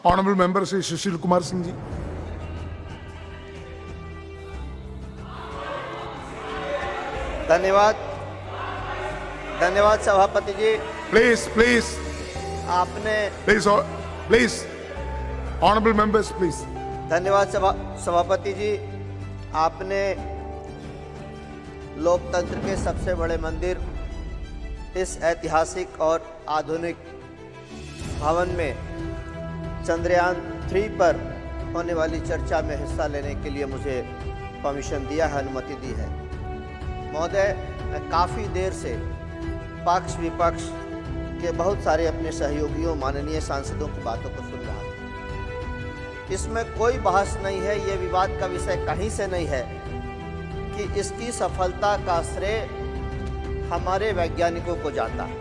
Honorable Member Sri Sushil Kumar Singh ji. धन्यवाद धन्यवाद सभापति जी। Please. आपने Please. Honorable members, please. धन्यवाद सभापति जी। आपने लोकतंत्र के सबसे बड़े मंदिर इस ऐतिहासिक और आधुनिक भवन में चंद्रयान 3 पर होने वाली चर्चा में हिस्सा लेने के लिए मुझे परमिशन दिया है, अनुमति दी है। महोदय, मैं काफ़ी देर से पक्ष विपक्ष के बहुत सारे अपने सहयोगियों माननीय सांसदों की बातों को सुन रहा था। इसमें कोई बहस नहीं है, ये विवाद का विषय कहीं से नहीं है कि इसकी सफलता का श्रेय हमारे वैज्ञानिकों को जाता है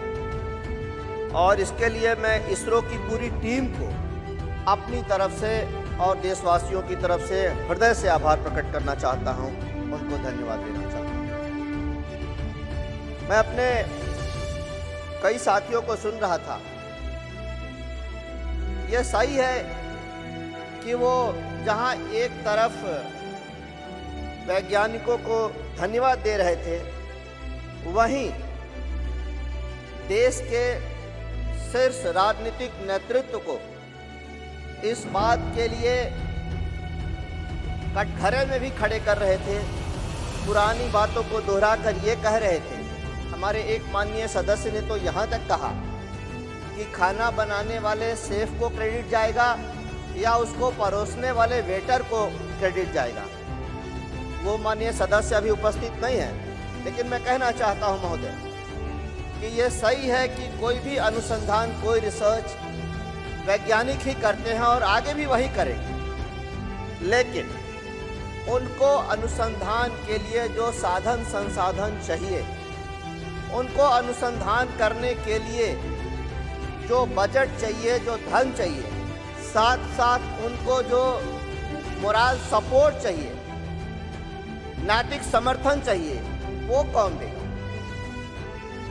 और इसके लिए मैं इसरो की पूरी टीम को अपनी तरफ से और देशवासियों की तरफ से हृदय से आभार प्रकट करना चाहता हूं, उनको धन्यवाद देना चाहता हूं। मैं अपने कई साथियों को सुन रहा था। यह सही है कि वो जहां एक तरफ वैज्ञानिकों को धन्यवाद दे रहे थे, वहीं देश के शीर्ष राजनीतिक नेतृत्व को इस बात के लिए कटघरे में भी खड़े कर रहे थे। पुरानी बातों को दोहराकर ये कह रहे थे। हमारे एक माननीय सदस्य ने तो यहाँ तक कहा कि खाना बनाने वाले शेफ को क्रेडिट जाएगा या उसको परोसने वाले वेटर को क्रेडिट जाएगा। वो माननीय सदस्य अभी उपस्थित नहीं है, लेकिन मैं कहना चाहता हूं महोदय कि ये सही है कि कोई भी अनुसंधान, कोई रिसर्च वैज्ञानिक ही करते हैं और आगे भी वही करेंगे, लेकिन उनको अनुसंधान के लिए जो साधन संसाधन चाहिए, उनको अनुसंधान करने के लिए जो बजट चाहिए, जो धन चाहिए, साथ साथ उनको जो मोरल सपोर्ट चाहिए, नैतिक समर्थन चाहिए, वो कौन देगा?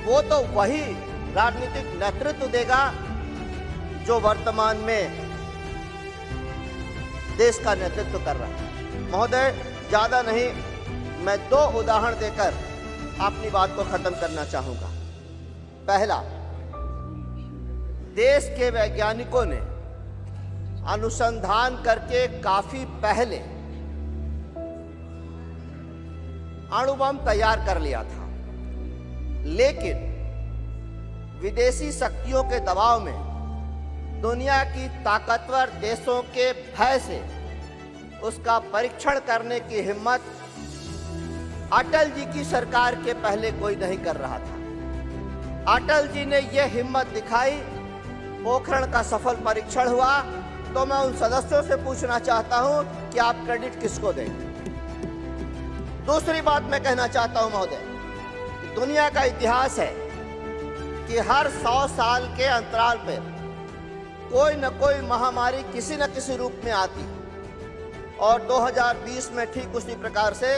वो तो वही राजनीतिक नेतृत्व देगा जो वर्तमान में देश का नेतृत्व कर रहा है। महोदय, ज़्यादा नहीं, मैं 2 उदाहरण देकर अपनी बात को खत्म करना चाहूँगा। पहला, देश के वैज्ञानिकों ने अनुसंधान करके काफ़ी पहले अणु बम तैयार कर लिया था, लेकिन विदेशी शक्तियों के दबाव में, दुनिया की ताकतवर देशों के भय से उसका परीक्षण करने की हिम्मत अटल जी की सरकार के पहले कोई नहीं कर रहा था। अटल जी ने यह हिम्मत दिखाई, पोखरण का सफल परीक्षण हुआ। तो मैं उन सदस्यों से पूछना चाहता हूं कि आप क्रेडिट किसको देंगे? दूसरी बात मैं कहना चाहता हूं महोदय कि दुनिया का इतिहास है कि हर 100 साल के अंतराल पर कोई न कोई महामारी किसी न किसी रूप में आती, और 2020 में ठीक उसी प्रकार से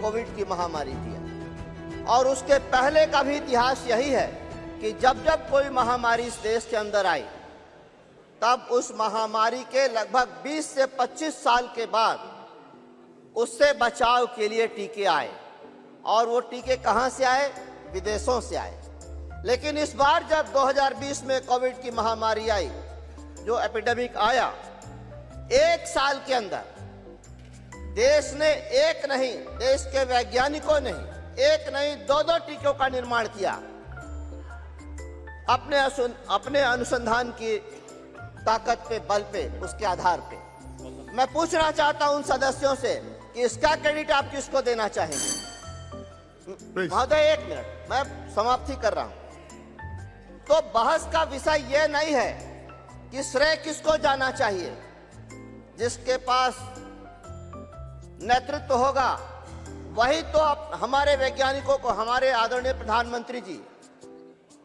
कोविड की महामारी थी। और उसके पहले का भी इतिहास यही है कि जब जब कोई महामारी इस देश के अंदर आई, तब उस महामारी के लगभग 20 से 25 साल के बाद उससे बचाव के लिए टीके आए, और वो टीके कहाँ से आए? विदेशों से आए। लेकिन इस बार जब 2020 में कोविड की महामारी आई, जो एपिडेमिक आया, 1 साल के अंदर देश ने एक नहीं, देश के वैज्ञानिकों ने एक नहीं 2-2 टीकों का निर्माण किया अपने अनुसंधान की ताकत पे, बल पे, उसके आधार पे। मैं पूछना चाहता हूं उन सदस्यों से कि इसका क्रेडिट आप किसको देना चाहेंगे? महोदय, 1 मिनट, मैं समाप्ति कर रहा हूं। तो बहस का विषय यह नहीं है कि श्रेय किसको जाना चाहिए। जिसके पास नेतृत्व होगा वही तो हमारे वैज्ञानिकों को, हमारे आदरणीय प्रधानमंत्री जी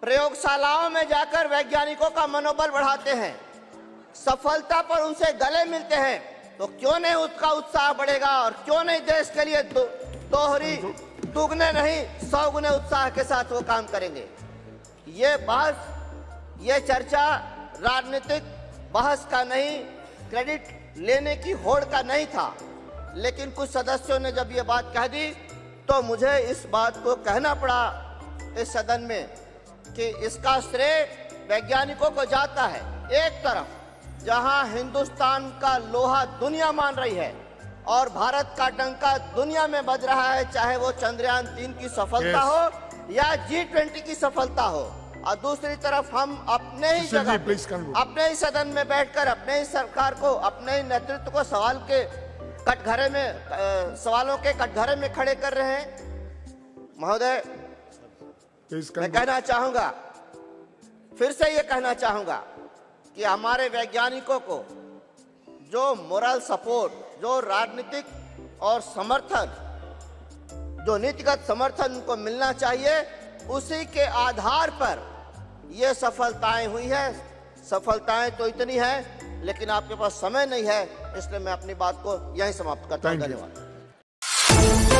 प्रयोगशालाओं में जाकर वैज्ञानिकों का मनोबल बढ़ाते हैं, सफलता पर उनसे गले मिलते हैं, तो क्यों नहीं उसका उत्साह बढ़ेगा? और क्यों नहीं देश के लिए दोहरी, दुगने नहीं 100 गुने उत्साह के साथ वो काम करेंगे? ये बहस, ये चर्चा राजनीतिक बहस का नहीं, क्रेडिट लेने की होड़ का नहीं था, लेकिन कुछ सदस्यों ने जब ये बात कह दी तो मुझे इस बात को कहना पड़ा इस सदन में कि इसका श्रेय वैज्ञानिकों को जाता है। एक तरफ जहां हिंदुस्तान का लोहा दुनिया मान रही है और भारत का डंका दुनिया में बज रहा है, चाहे वो चंद्रयान 3 की सफलता हो या G20 की सफलता हो, और दूसरी तरफ हम अपने ही सुशील जी, जगह please conclude. अपने ही सदन में बैठकर अपने ही सरकार को, अपने ही नेतृत्व को सवालों के कटघरे में खड़े कर रहे हैं। महोदय, प्लीज मैं कहना चाहूंगा, फिर से ये कहना चाहूंगा कि हमारे वैज्ञानिकों को जो मोरल सपोर्ट, जो राजनीतिक और समर्थन, जो नीतिगत समर्थन उनको मिलना चाहिए, उसी के आधार पर ये सफलताएं हुई है। सफलताएं तो इतनी है, लेकिन आपके पास समय नहीं है, इसलिए मैं अपनी बात को यहीं समाप्त करता हूं। Thank you. धन्यवाद।